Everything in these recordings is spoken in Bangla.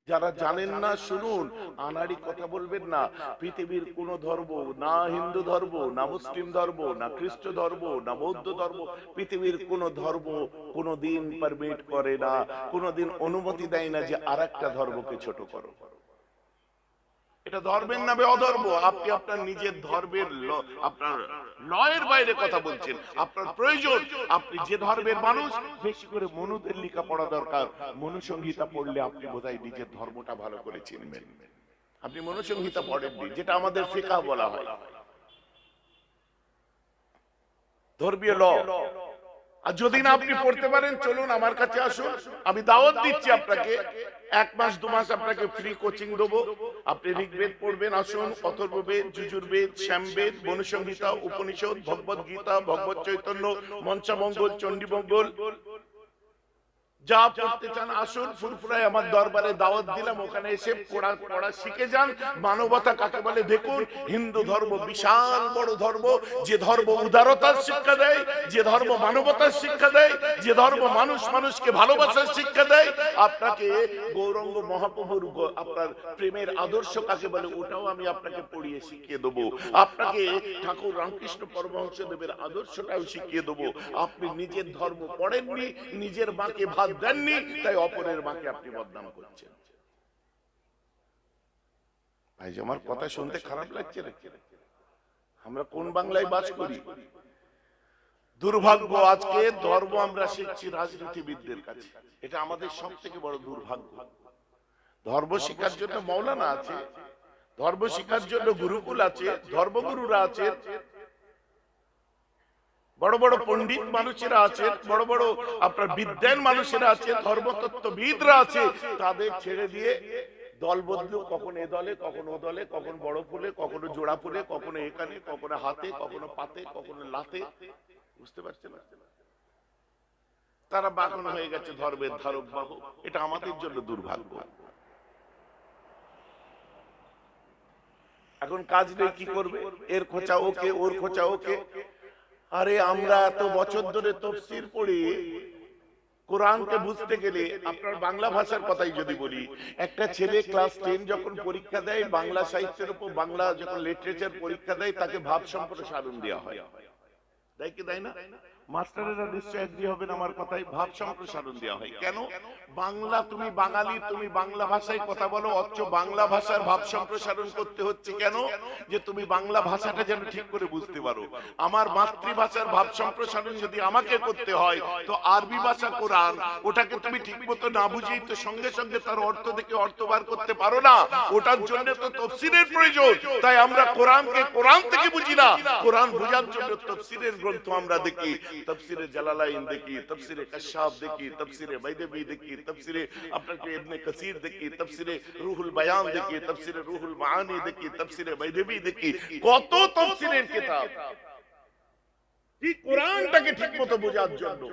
যারা জানেন না শুনুন, আনাড়ি কথা বলবেন না। পৃথিবীর কোন ধর্ম, না হিন্দু ধর্ম, না মুসলিম ধর্ম, না খ্রিস্ট ধর্ম, না বৌদ্ধ ধর্ম, পৃথিবীর কোন ধর্ম কোনদিন পারমিট করে না, কোনদিন অনুমতি দেয় না যে আরেকটা ধর্মকে ছোট করো। এটা ধর্মের নামে অধর্ম। আপনি আপনার নিজের ধর্মের আপনার লয়ের বাইরে কথা বলছেন। আপনার প্রয়োজন, আপনি যে ধর্মের মানুষ, বেশি করে মনুদের লেখা পড়া দরকার। মনুসংহিতা পড়লে আপনি বোধহয় নিজের ধর্মটা ভালো করে চিনবেন। আপনি মনুসংহিতা পড়েননি, যেটা আমাদের ফিকহ বলা হয়, ধর্মীয় ল। আর যদি না আপনি পড়তে পারেন, চলুন আমার কাছে আসুন, আমি দাওয়াত দিচ্ছি আপনাকে। 1 মাস 2 মাস আপনাকে ফ্রি কোচিং দেবো। আপনি ঋগ্বেদ পড়বেন, আসুন, অথর্ববেদ, যজুর্বেদ, শ্যামবেদ, মনুসংহিতা, উপনিষদ, ভগবদ গীতা, ভগবত চৈতন্য, মঞ্চামঙ্গল, চণ্ডীমঙ্গল, যা পড়তে চান আসুন। ফুরফুরায় আমার দরবারে দাওয়াত দিলাম, ওখানে এসে পড়া শিখে যান। মানবতা কাকে বলে দেখুন। হিন্দু ধর্ম বিশাল বড় ধর্ম, যে ধর্ম উদারতার শিক্ষা দেয়, যে ধর্ম মানবতার শিক্ষা দেয়, যে ধর্ম মানুষকে ভালোবাসার শিক্ষা দেয়। আপনাকে গৌরাঙ্গ মহাপ্রভুর আপনার প্রেমের আদর্শ কাকে বলে, ওটাও আমি আপনাকে পড়িয়ে শিখিয়ে দেবো। আপনাকে ঠাকুর রামকৃষ্ণ পরমহংসদেবের আদর্শটাও শিখিয়ে দেবো। আপনি নিজের ধর্ম পড়েননি, নিজের মাকে ভাত দেননি, তাই অপরের মাকে আপনি বদনাম করছেন। ভাই, আমার কথা শুনতে খারাপ লাগছে রে? আমরা কোন বাংলায় বাস করি? দুর্ভাগ্য, আজকে ধর্ম আমরা শিখছি রাজনীতিবিদদের কাছে। এটা আমাদের সব থেকে বড় দুর্ভাগ্য। ধর্ম শিক্ষার জন্য মৌলানা আছে, ধর্ম শিক্ষার জন্য গুরুকুল আছে, ধর্মগুরুরা আছে, বড় বড় পণ্ডিত মানুষেরা আছেন, বড় বড় আপনার বিদ্যান মানুষেরা আছে, ধর্মতত্ত্ববিদরা আছে। তাদের ছেড়ে দিয়ে দল বদলু, কখন এ দলে, কখন ও দলে, কখন বড় ফুলে, কখনো জোড়া ফুলে, কখনো এখানে, কখনো হাতে, কখনো পাতে, কখনো লাতে। বুঝতে পারছেন? তারা বাগন হয়ে গেছে ধর্মের ধারক বাহক। এটা আমাদের জন্য দুর্ভাগ্য। এখন কাজ নেই, কি করবে? এর খোঁচা ওকে, ওর খোঁচা ওকে। আরে আমরা এত বছর ধরে তফসির পড়ি, কোরআনকে বুঝতে গেলে আপনার বাংলা ভাষার কথাই যদি বলি, একটা ছেলে ক্লাস 10 যখন পরীক্ষা দেয়, বাংলা সাহিত্যের উপর, বাংলা যখন লিটারেচার পরীক্ষা দেয়, তাকে ভাব সম্প্রসারণ দেওয়া হয়। দেয় কি দেয় না? মাস্টারেরা নিশ্চয় এগ্রি হবেন আমার কথায়। ভাব সম্প্রসারণ দেওয়া হয় কেন? বাংলা, তুমি বাঙালি, তুমি বাংলা ভাষায় কথা বলো, অথচ বাংলা ভাষার ভাব সম্প্রসারণ করতে হচ্ছে কেন? যে তুমি বাংলা ভাষাটা যেন ঠিক করে বুঝতে পারো। আমার মাতৃভাষার ভাব সম্প্রসারণ যদি আমাকে করতে হয়, তো আরবি ভাষা কোরআন, ওটাকে তুমি ঠিক মতো না বুঝেই তো সঙ্গে সঙ্গে তার অর্থ থেকে অর্থ বার করতে পারো না। ওটার জন্য তো তফসিরের প্রয়োজন। তাই আমরা কোরআনকে কোরআন থেকে বুঝি না, কোরআন বোঝার জন্য তফসিরের গ্রন্থ আমরা দেখি। তফসিরে জালালাইন দেখি, তফসিরে কাশাফ দেখি, তফসিরে বাইদাবি দেখি, তফসিরে আপনাকে ইবনে কাসির দেখি, তফসিরে রুহুল বায়ান দেখি, তফসিরে রুহুল মাআনি দেখি, তফসিরে বাইদাবি দেখি। কত তফসিরের কিতাব, এই কোরআনটাকে ঠিকমতো বোঝার জন্য।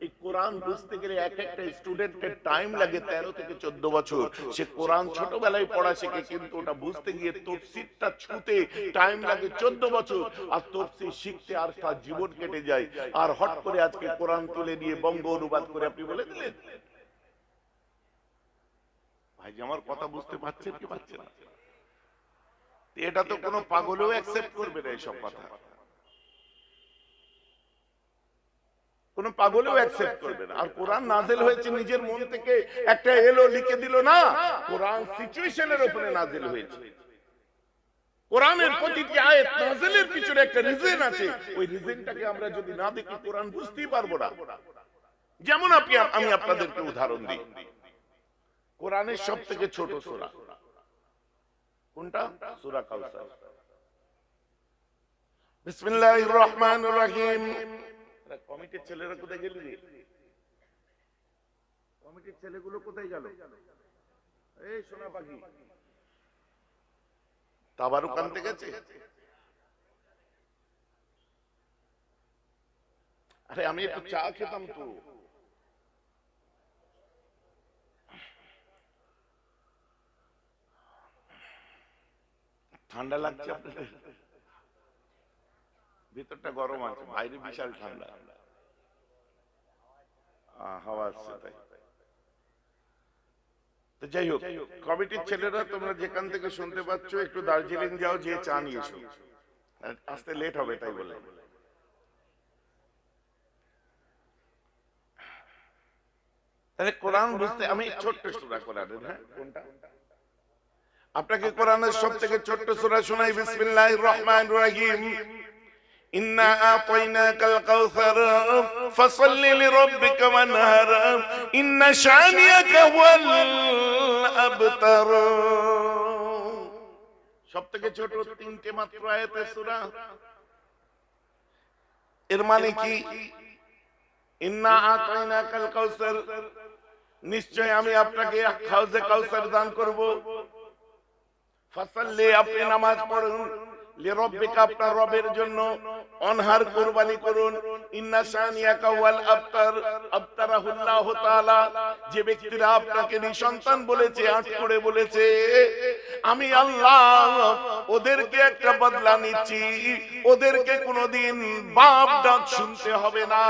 এই কোরআন বুঝতে গেলে এক একটা স্টুডেন্টের টাইম লাগে 13 থেকে 14 বছর। সে কোরআন ছোটবেলায় পড়া শেখে, কিন্তু ওটা বুঝতে গিয়ে তফসিরটা ছুঁতে টাইম লাগে 14 বছর। আর তফসির শিখতে আর তার জীবন কেটে যায়। আর হট করে আজকে কোরআন তুলে নিয়ে বঙ্গ অনুবাদ করে আপনি বলে দিলেন। ভাই, আমার কথা বুঝতে পারছেন কি পারছেন না? এটা তো কোনো পাগলেও অ্যাকসেপ্ট করবে না এইসব কথা, কোন পাগলেও অ্যাকসেপ্ট করবে না। আর কোরআন নাজিল হয়েছে নিজের মন থেকে, একটা এলো লিখে দিল না। কোরআন সিচুয়েশনের উপরে নাজিল হয়েছে। কোরআনের প্রতিটি আয়াত নাজিলের পিছনে একটা রিজন আছে। ওই রিজনটাকে আমরা যদি না দেখি, কোরআন বুঝতেই পারবো না। যেমন আমি আপনাদেরকে উদাহরণ দিই। কোরআনের সবথেকে ছোট সূরা কোনটা? সূরা কাউসার। বিসমিল্লাহির রহমানির রহিম। কমিটির ছেলেরা কোথায় গেল রে? কমিটির ছেলেগুলো কোথায় গেল? এই সোনা পাখি তাবারুক আনতে গেছে। আরে আমি একটু চা খেতাম তো। ঠান্ডা লাগছে আপনাদের? ভিতরটা গরম আছে, বাইরে বিশাল ঠান্ডা, হাওয়া আসছে তাই। তো যাই হোক, কমিটির ছেলেরা তোমরা যেখান থেকে শুনতে পাচ্ছ একটু দার্জিলিং যাও, যে চা নিয়ে এসো, আসতে লেট হবে তাই বলে। তাহলে কোরআন বুঝতে আমি ছোট্ট সূরা কোরআনের, হ্যাঁ কোনটা আপনাকে কোরআনের সবথেকে ছোট্ট সূরা শোনাই। বিসমিল্লাহির রহমানির রহিম। ইন্না আতাইনাকাল কাউসার ফাসাল্লি লিরাব্বিকা ওয়ানহার ইন্না শানিয়াকা হুয়াল আবতার। সবথেকে ছোট তিনটে মাত্র আয়াতের সূরা। এর মানে কি? ইন্না আতাইনাকাল কাউসার, নিশ্চয় আমি আপনাকে হাউজে কাউসার দান করব। ফাসাল্লি, আপনি নামাজ পড়ুন। লিরাব্বিকা, আপনার রবের জন্য। অনহার, কুরবানি করুন। ইন্না শানিয়াকা ওয়াল আবতার, আবতারাহুল্লাহু তাআলা, যে ব্যক্তিরা আপনাকে নিঃসন্তান বলেছে, আট করে বলেছে, আমি আল্লাহ ওদেরকে একটা বদলা নিচ্ছি। ওদেরকে কোনোদিন বাপ ডাক শুনতে হবে না।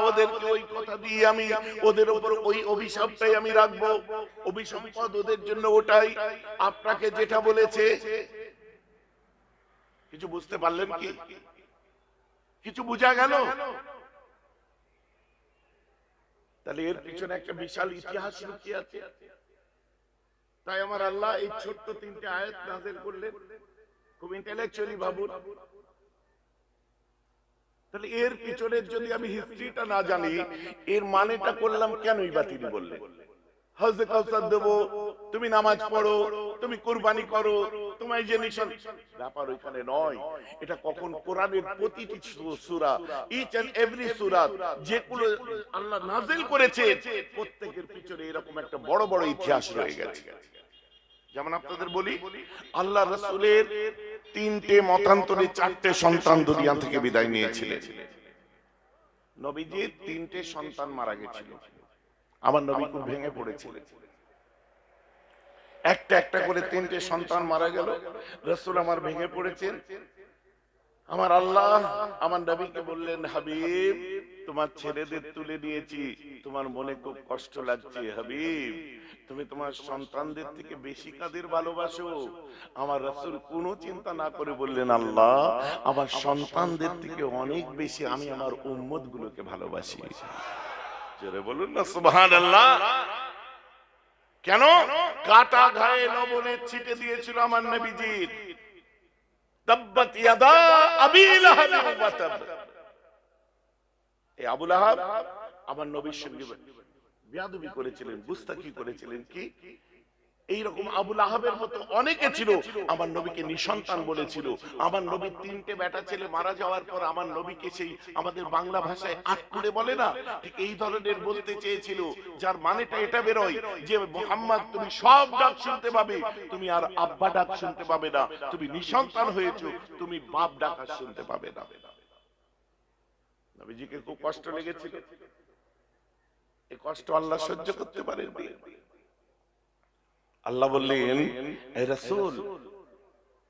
ওদেরকে ওই কথা দিয়ে আমি ওদের উপর ওই অভিশাপটাই আমি রাখবো। অভিসম্পদ ওদের জন্য ওটাই। আপনাকে যেটা বলেছে, কিছু বুঝতে পারলেন কি? কিছু বোঝা গেল? তাহলে এর পিছনে একটা বিশাল ইতিহাস লুকিয়ে আছে। তাই আমার আল্লাহ এই ছোট্ট তিনটে আয়াত নাযিল করলেন। খুব ইন্টেলেকচুয়ালি ভাবুন। তাহলে এর পিছনে যদি আমি হিস্ট্রিটা না জানি, এর মানেটা করলাম কেনই বা তিনি বললেন হাউজে কাউসার দেবো, তুমি নামাজ পড়ো, তুমি কুরবানি করো, তোমায় যে নিশান, ব্যাপার ওইখানে নয়। এটা কখন কোরআনের প্রতিটি সূরা, ইচ এন্ড এভরি সূরা যেগুলো আল্লাহ নাযিল করেছে, প্রত্যেকের পিছনে এরকম একটা বড় বড় ইতিহাস রয়ে গেছে। যেমন আপনাদের বলি, আল্লাহ রাসূলের তিনটে মতান্তরে চারটে সন্তান দুনিয়া থেকে বিদায় নিয়েছিলেন। নবীজির তিনটে সন্তান মারা গেছিল। আমার নবী খুব ভেঙে পড়েছিলেন। একটা একটা করে তিনটে সন্তান মারা গেল। রাসূল আমার ভেঙে পড়েছেন। আমার আল্লাহ আমার নবীকে বললেন, হাবিব, তোমার ছেলেদের তুলে নিয়েছি, তোমার মনে খুব কষ্ট লাগছে। হাবিব, তুমি তোমার সন্তানদের থেকে বেশি কাদের ভালোবাসো? আমার রাসূল কোনো চিন্তা না করে বললেন, আল্লাহ, আমার সন্তানদের থেকে অনেক বেশি আমি আমার উম্মত গুলোকে ভালোবাসি। জোরে বলুন না সুবহানাল্লাহ। কেন? কাটা ঘায়ে লবণের ছিটে দিয়েছিল আমার নবীজির। তাব্বাত ইয়াদা আবি লাহাব ওয়া তাব। এই আবু লাহাব আমার নবীর সঙ্গে বেয়াদবি করেছিলেন, গুস্তাখি করেছিলেন। কি এইরকম আবু লাহাবের মতো অনেকে ছিল। আমার নবীকে নিঃসন্তান বলেছিল। আমার নবীর তিনটে বেটা ছেলে মারা যাওয়ার পর আমার নবীকে সেই আমাদের বাংলা ভাষায় আটকুড়ে বলে না, ঠিক এই ধরনের বলতে চেয়েছিল, যার মানেটা এটা বেরোয় যে মুহাম্মদ, তুমি সব ডাক শুনতে পাবে, তুমি আর আব্বা ডাক শুনতে পাবে না। তুমি নিঃসন্তান হয়েছো, তুমি বাপ ডাক আর শুনতে পাবে না। নবীজিকে খুব কষ্ট লেগেছিল। এই কষ্ট আল্লাহ সহ্য করতে পারেন। আল্লাহ বললেন, হে রাসূল,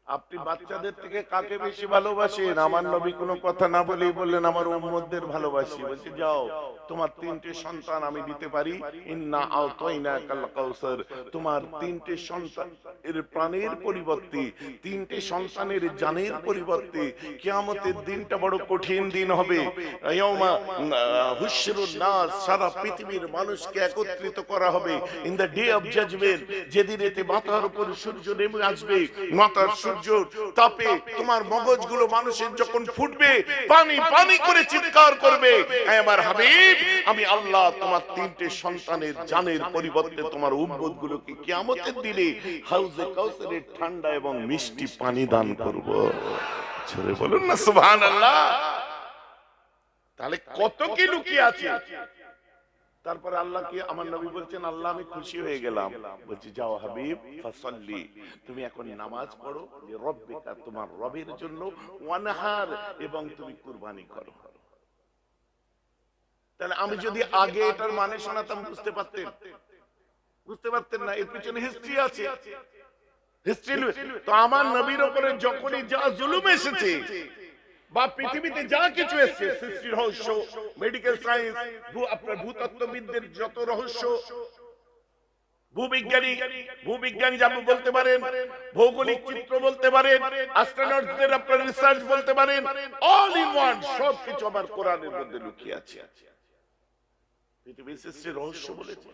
আপনি বাচ্চাদের থেকে কাকে বেশি ভালোবাসেন? আমার নবী কোনো কথা না বলেই বললেন, আমার উম্মতদের ভালোবাসি। বলছে, যাও, তোমার তিনটে সন্তান আমি দিতে পারি। ইন্না আতাইনাকাল কাউসার, তোমার তিনটে সন্তান এর প্রাণের পরিবর্তে, তিনটে সন্তানের জানের পরিবর্তে কিয়ামতের দিনটা বড় কঠিন দিন হবে। ইয়াউমা হুশরুন নাস, সারা পৃথিবীর মানুষকে একত্রিত করা হবে। In the day of judgement, যেদিনেতে মাথার উপর সূর্য নেমে আসবে, মাথার সূর্য তাপে তোমার মগজগুলো মানুষের যখন ফুটবে, পানি পানি করে চিৎকার করবে, আমার হাবিব, আমি আল্লাহ তোমার তিনটে সন্তানের জানের পরিবর্তে তোমার উম্মতগুলোকে কিয়ামতের দিনে হাউজে কাউসারের ঠান্ডা এবং মিষ্টি পানি দান করব। জোরে বলুন না সুবহানাল্লাহ। তাহলে কত কি লুকিয়ে আছে। তারপর আল্লাহ কি আমার নবী বলছেন, আল্লাহ আমি খুশি হয়ে গেলাম। বলছি, যাও হাবিব, ফাসাল্লি, তুমি এখন নামাজ পড়ো লিরাব্বিকা, তোমার রবের জন্য, ওয়ানহার, এবং তুমি কুরবানি করো। তাহলে আমি যদি আগে এটার মানে শোনাতাম, বুঝতে পারতেন না। এর পিছনে হিস্ট্রি আছে। হিস্ট্রি তো আমার নবীর উপরে যখনই যা জুলুম এসেছে বা পৃথিবীতে যা কিছু এসেছে, সৃষ্টির রহস্য, মেডিকেল সায়েন্স, আপনার ভূতত্ত্ববিদদের যত রহস্য, ভূবিজ্ঞানী যা বলতে পারেন, ভৌগোলিক চিত্র বলতে পারেন, অ্যাস্ট্রোনটদের আপনার রিসার্চ বলতে পারেন, অল ইন ওয়ান সবকিছু আমার কোরআনের মধ্যে লুকিয়ে আছে। পৃথিবীর সৃষ্টির রহস্য বলেছে।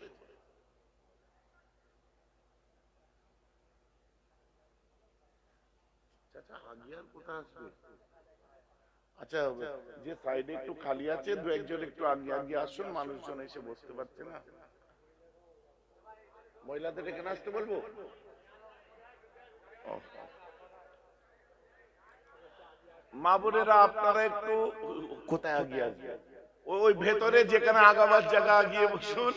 আচ্ছা, যে সাইডে একটু খালি আছে দু একজন একটু আগে আগে আসুন, মানুষজন এসে বসতে পারছে না। মহিলাদের এখানে আসতে বলবো। মা বোনেরা আপনারা একটু কোথায় আগিয়ে আসবে, ওই ভেতরে যেখানে আগাবার জায়গা আগিয়ে বসুন।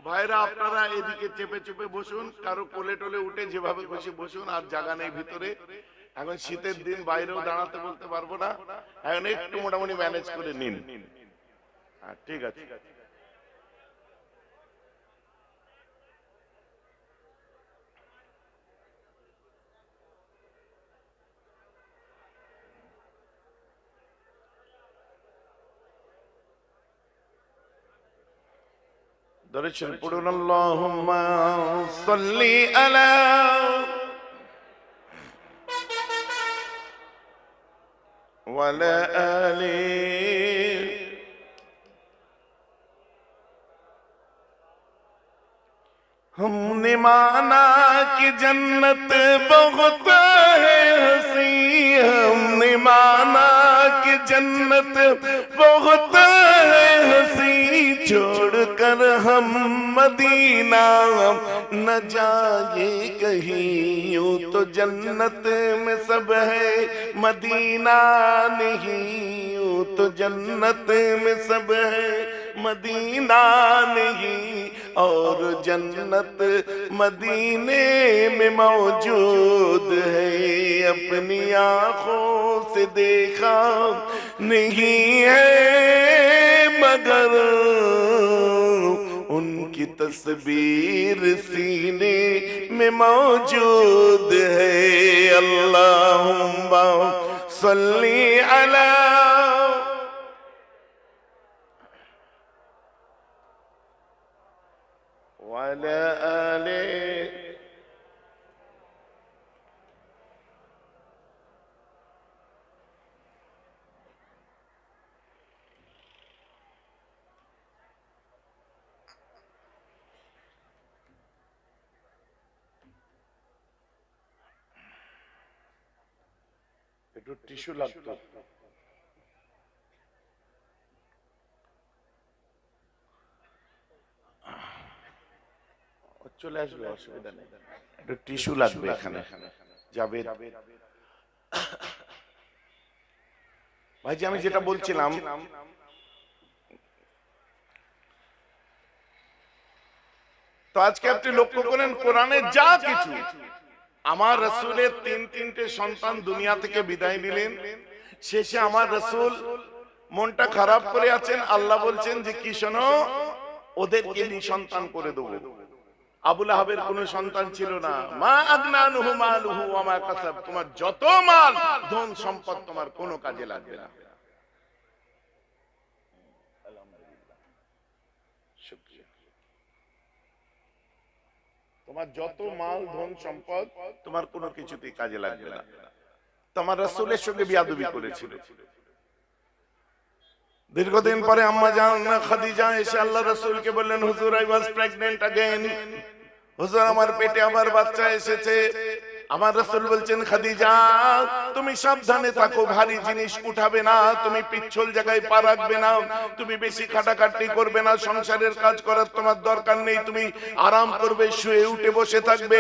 ভাইরা আপনারা এদিকে চেপে চেপে বসুন, কারো কোলে টোলে উঠে যেভাবে খুশি বসুন, আর জায়গা নেই ভিতরে। এখন শীতের দিন বাইরেও দাঁড়াতে বলতে পারবো না, এখন একটু মোটামুটি ম্যানেজ করে নিন। হ্যাঁ ঠিক আছে। দরুদ পড়ুন, আল্লাহুম্মা সাল্লি আলা ওয়ালা আলি हमने माना कि जन्नत बहुत है हंसी, हमने माना कि जन्नत बहुत है हंसी, छोड़कर हम मदीना न जाए कहीं, यूं तो जन्नत में सब है मदीना नहीं, यूं तो जन्नत में सब है मदीना नहीं, और जन्नत मदीने में मौजूद है, अपनी आंखों से देखा नहीं है मगर उनकी तस्वीर सीने में मौजूद है। अल्लाहुम्मा सल्ली अला वाला आले। একটু টিস্যু লাগতো। চলে আসবে, অসুবিধা নেই, একটু টিস্যু লাগবে এখানে যাবে। ভাইজি আমি যেটা বলছিলাম, তো আজকে আপনি লক্ষ্য করেন কোরআনে যা কিছু, আমার রাসূলের তিনটে সন্তান দুনিয়া থেকে বিদায় নিলেন, শেষে আমার রাসূল মনটা খারাপ করে আছেন। আল্লাহ বলছেন যে কি শোনো, ওদেরকে নিঃসন্তান করে দেবো। আবু লাহাবের কোন সন্তান ছিল না। মা আগনা আনহু মালুহু ওয়া মা কাসাব, তোমার যত মাল ধন সম্পদ তোমার কোনো কাজে লাগবে না। আলহামদুলিল্লাহ, শুকরিয়া। তোমার যত মাল ধন সম্পদ তোমার কোনো কিছুতেই কাজে লাগবে না। তোমার রাসূলের সঙ্গে বিয়াদবি করেছিল। দীর্ঘদিন পরে আম্মা জান খাদিজা এসে আল্লাহ রাসূলকে বললেন, হুজুর আই ওয়াজ প্রেগন্যান্ট अगेन, হুজুর আমার পেটে আবার বাচ্চা এসেছে। আমার রাসূল বলছেন, খাদিজা তুমি সাবধানে থাকো, ভারী জিনিস উঠাবে না, তুমি পিচ্ছল জায়গায় পা রাখবে না, তুমি বেশি খাটাখাটনি করবে না, সংসারের কাজ করার তোমার দরকার নেই, তুমি আরাম করবে, শুয়ে উঠে বসে থাকবে।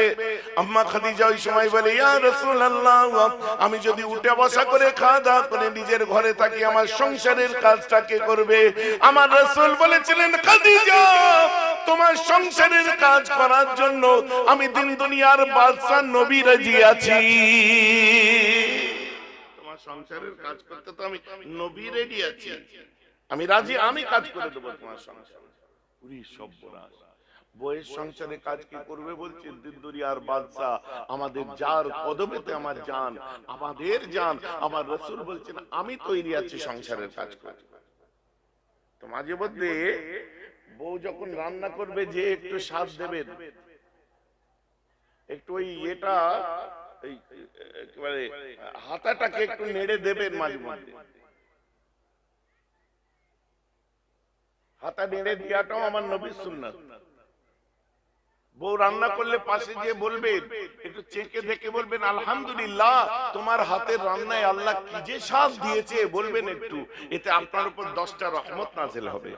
আম্মা খাদিজা ওই সময় বলে, ইয়া রাসূলুল্লাহ আমি যদি উঠে বসা করে খাওয়া দাওয়া করে নিজের ঘরে থাকি, আমার সংসারের কাজটা কে করবে? আমার রাসূল বলেছিলেন, খাদিজা তোমার সংসারের কাজ করার জন্য আমি দিন দুনিয়ার বাদশা নবী রাজি আছি। তোমার সংসারের কাজ করতে তো আমি নবী রেডি আছি, আমি রাজি, আমি কাজ করে দেবো তোমার সংসারে। পুরি সর্বনাশ, বইয়ের সংসারে কাজ কি করবে বলছে? দিন দুনিয়ার বাদশা আমাদের যার কদমেতে আমার জান, আমাদের জান। আমার রাসূল বলছেন আমি তৈরি আছি সংসারের কাজ করতে। তো মাঝে মধ্যে বউ যখন রান্না করবে যে একটু স্বাদ দেবেন, একটু ওই এটা এই একেবারে হাতাটাকে একটু নেড়ে দেবেন মাঝে মধ্যে, হাতা নেড়ে দেওয়াটাও আমার নবীর সুন্নাত। বউ রান্না করলে পাশে গিয়ে বলবেন, একটু চেখে দেখে বলবেন আলহামদুলিল্লাহ, তোমার হাতের রান্নায় আল্লাহ কি যে স্বাদ দিয়েছে বলবেন একটু, এতে আপনার উপর 10টা রহমত নাযিল হবে।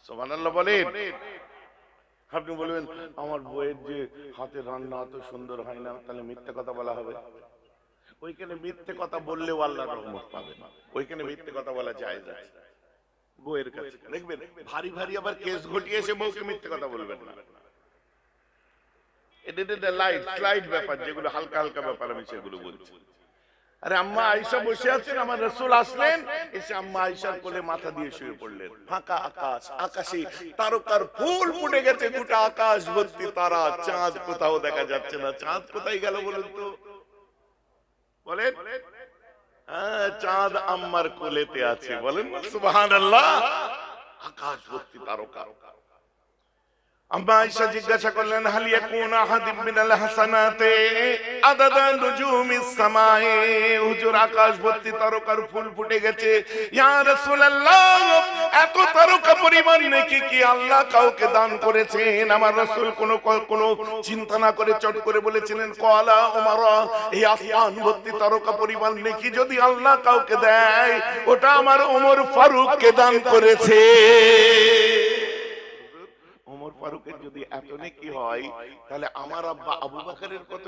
সুবহানাল্লাহ বলেন। আপনি বলবেন আমার বউয়ের যে হাতের রান্না এত সুন্দর হয় না, তাহলে মিথ্যে কথা বলা হবে। ওইখানে মিথ্যে কথা বললেও আল্লাহর রহমত পাবে না, ওইখানে মিথ্যে কথা বলা জায়েজ আছে বউয়ের কাছে। দেখবেন ভারী ভারী আবার কেস ঘটিয়ে এসে বউকে মিথ্যে কথা বলবেন না। এটা লাইট ব্যাপার, যেগুলো হালকা হালকা ব্যাপার আমি সেগুলো বলছি। আরে আম্মা আয়েশা বসে আছেন, আমার রাসূল আসলেন, এসে আম্মা আয়েশার কোলে মাথা দিয়ে শুয়ে পড়লেন। ফাঁকা আকাশ, আকাশে তারকার ফুল ফুটে গেছে, গোটা আকাশ ভর্তি তারা, চাঁদ কোথাও দেখা যাচ্ছে না। চাঁদ কোথায় গেল বলুন তো, বলেন? চাঁদ আম্মার কোলেতে আছে, বলেন সুবহানাল্লাহ। আকাশ ভর্তি তারকা। আম্মা আয়েশা জিজ্ঞাসা করলেন হাল ইয়াকুনা আহাদিম মিনাল হাসানাতি আদাদা নুজুমিস সামাই, হুজুর আকাশ ভর্তি তারকার ফুল ফুটে গেছে, ইয়া রাসূলুল্লাহ এত তারকা পরিমাণ নেকি কি আল্লাহ কাউকে দান করেছেন? আমার রাসূল কোনো চিন্তা না করে চট করে বলেছিলেন ক্বালা উমর, এই আসমান ভর্তি তারকা পরিমাণ নেকি যদি আল্লাহ কাউকে দেয়, ওটা আমার ওমর ফারুককে দান করেছে। ওমর ফারুকের যদি এত নেকি হয়, তাহলে আমার আব্বা আবু বকরের কত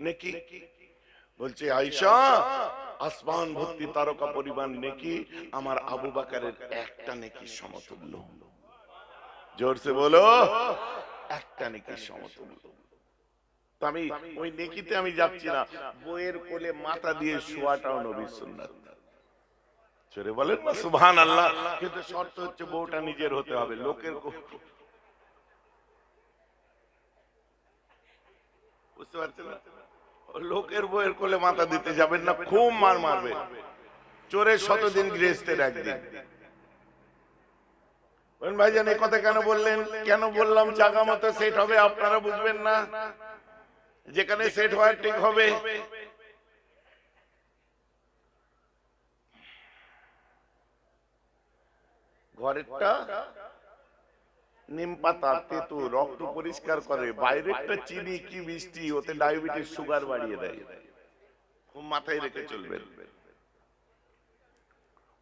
নেকি? বলছে আয়েশা আসমান ভর্তি তারকা পরিমাণ নেকি আমার আবু বকরের একটা নেকির সমতুল্য। জোরসে বলো, একটা নেকির সমতুল্য। তো আমি ওই নেকিতে আমি যাচ্ছি না, বউয়ের কোলে মাথা দিয়ে শোয়াটাও নবীর সুন্নাত। জোরে বলেন না সুবহানাল্লাহ। কিন্তু শর্ত হচ্ছে বউটা নিজের হতে হবে, লোকের। বুঝতে পারছেন না? লোকের বউয়ের কোলে মাথা দিতে যাবেন না, খুব মার মারবে। চোরের 100 দিন গৃহস্থের একদিন। ভাইজান এই কথা কেন বললেন? কেন বললাম? জায়গা মতো সেট হবে, আপনারা বুঝবেন না। যেখানে সেট হয় ঠিক হবে। ঘরেরটা নিম পাতা, তেতো, রক্ত পরিষ্কার করে, বাইরেরটা চিনি কি মিষ্টি, ওতে ডায়াবেটিস সুগার বাড়িয়ে দেয়। খুব মাথায় রেখে চলবেন।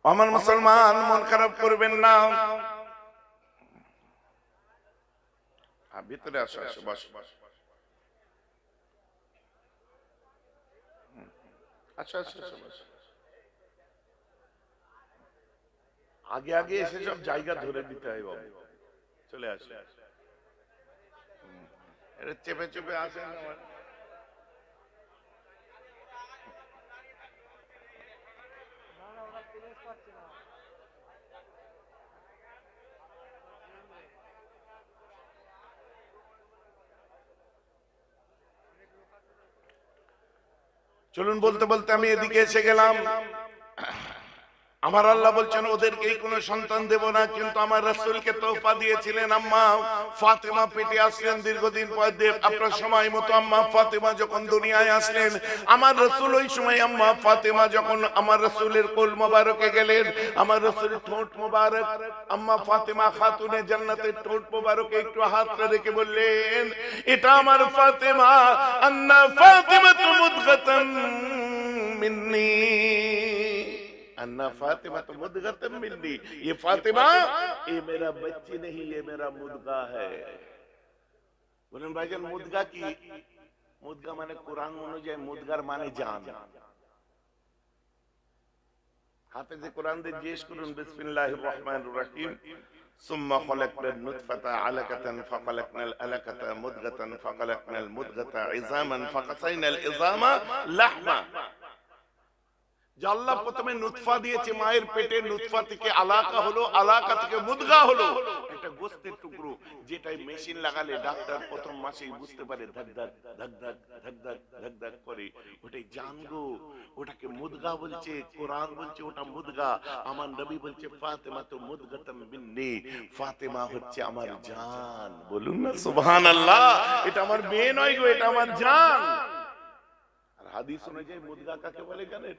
আমার মুসলমান মন খারাপ করবেন না। ভিতরে আসো, আসো, বস। আচ্ছা আচ্ছা, আগে আগে এসে সব জায়গা ধরে দিতে হয় বাবু। চলে আসে, এটা চেপে চেপে আসেন। চলুন, বলতে বলতে আমি এদিকে এসে গেলাম। আমার আল্লাহ বলছেন ওদেরকেই কোনো সন্তান দেব না, কিন্তু আমার রাসূলকে তোফা দিয়েছিলেন। আম্মা ফাতেমা পেটে আসলেন দীর্ঘদিন পর, আপনার সময় মতো আম্মা ফাতেমা যখন দুনিয়ায় আসলেন, আমার রাসূল ওই সময় আম্মা ফাতেমা যখন আমার রাসূলের কোল মোবারকে গেলেন, আমার রাসূলের ঠোঁট মোবারক আম্মা ফাতেমা খাতুনে জান্নাতের ঠোঁট মোবারকে একটু হাতটা রেখে বললেন, এটা আমার ফাতেমা, আন্না ফাতিমাতু মুদগাতান মিন্নি, अन्ना फातिमा तो मुदगतम मिन्नी, ये फातिमा ये मेरा बच्ची नहीं, ये मेरा मुदगा है। बोलेन भाईजान मुदगा की, मुदगा माने कुरान अनुযায়ী मुदगार माने जान। हाफिज़े कुरान दे जिज्ञेस করুন বিসমিল্লাহির রহমানির রহিম, সুম্মা খলাকনাল নুতফাতা আলাকাতান ফাখালাকনাল আলাকাতা মুদগাতান ফাখালাকনাল মুদগাতা ইযামান ফাকাসাইনাল ইযামা লাহমা। যে আল্লাহ প্রথমে নুতফা দিয়েছে, মায়ের পেটে নুতফা থেকে আলাকা হলো, আলাকা থেকে মুদগা হলো, একটা গোস্তের টুকরো, যেটাই মেশিন লাগালে ডাক্তার প্রথম মাসেই বুঝতে পারে ধাক ধাক ধাক ধাক ধাক ধাক ধাক ধাক করে, ওটাই জান গো, ওটাকে মুদগা বলছে। কোরআন বলছে ওটা মুদগা। আমার নবী বলছে ফাতেমা তো মুদগাতাম মিন্নি, ফাতেমা হচ্ছে আমার জান। বলুন না সুবহানাল্লাহ। এটা আমার মেয়ে নয় গো, এটা আমার জান। আর হাদিস অনুযায়ী মুদগা কাকে বলে জানেন?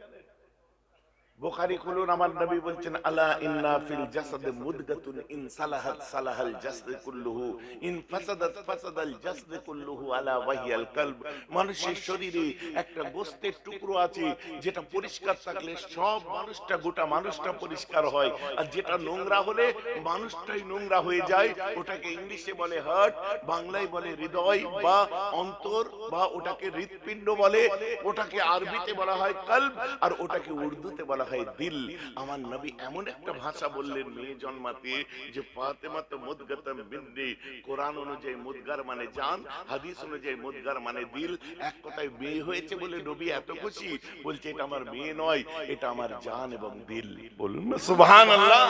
বুখারী খুলুন, আমার নবী বলছেন আলা ইন্না ফিল জাসাদে মুদগাতুন ইন সালাহাত সালাহাল জাসদ কুল্লুহু ইন ফাসাদাত ফাসাদাল জাসদ কুল্লুহু আলা ওয়াহিয়াল কলব। মানুষের শরীরে একটা গোশতের টুকরো আছে, যেটা পরিষ্কার থাকলে সব মানুষটা, গোটা মানুষটা পরিষ্কার হয়, আর যেটা নোংরা হলে মানুষটাই নোংরা হয়ে যায়। ওটাকে ইংলিশে বলে হার্ট, বাংলায় বলে হৃদয় বা অন্তর, বা ওটাকে হৃৎপিণ্ড বলে, ওটাকে আরবিতে বলা হয় কলব, আর ওটাকে উর্দুতে বলা হয় দিল। আমার নবী এমন একটা ভাষা বললেন মেয়ে জন্মাতে, যে ফাতেমা তো মুদগাতাম মিন্নি। কোরআন অনুযায়ী মুদগার মানে জান, হাদিস অনুযায়ী মুদগার মানে দিল। এক কথায় মেয়ে হয়েছে বলে নবী এত খুশি, বলছে এটা আমার মেয়ে নয়, এটা আমার জান এবং দিল। বলুন না সুবহানাল্লাহ।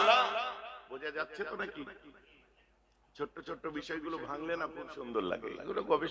বোঝা যাচ্ছে তো নাকি? ছোট্ট ছোট্ট বিষয়গুলো ভাঙলে না খুব সুন্দর লাগে, এগুলো গবেষণা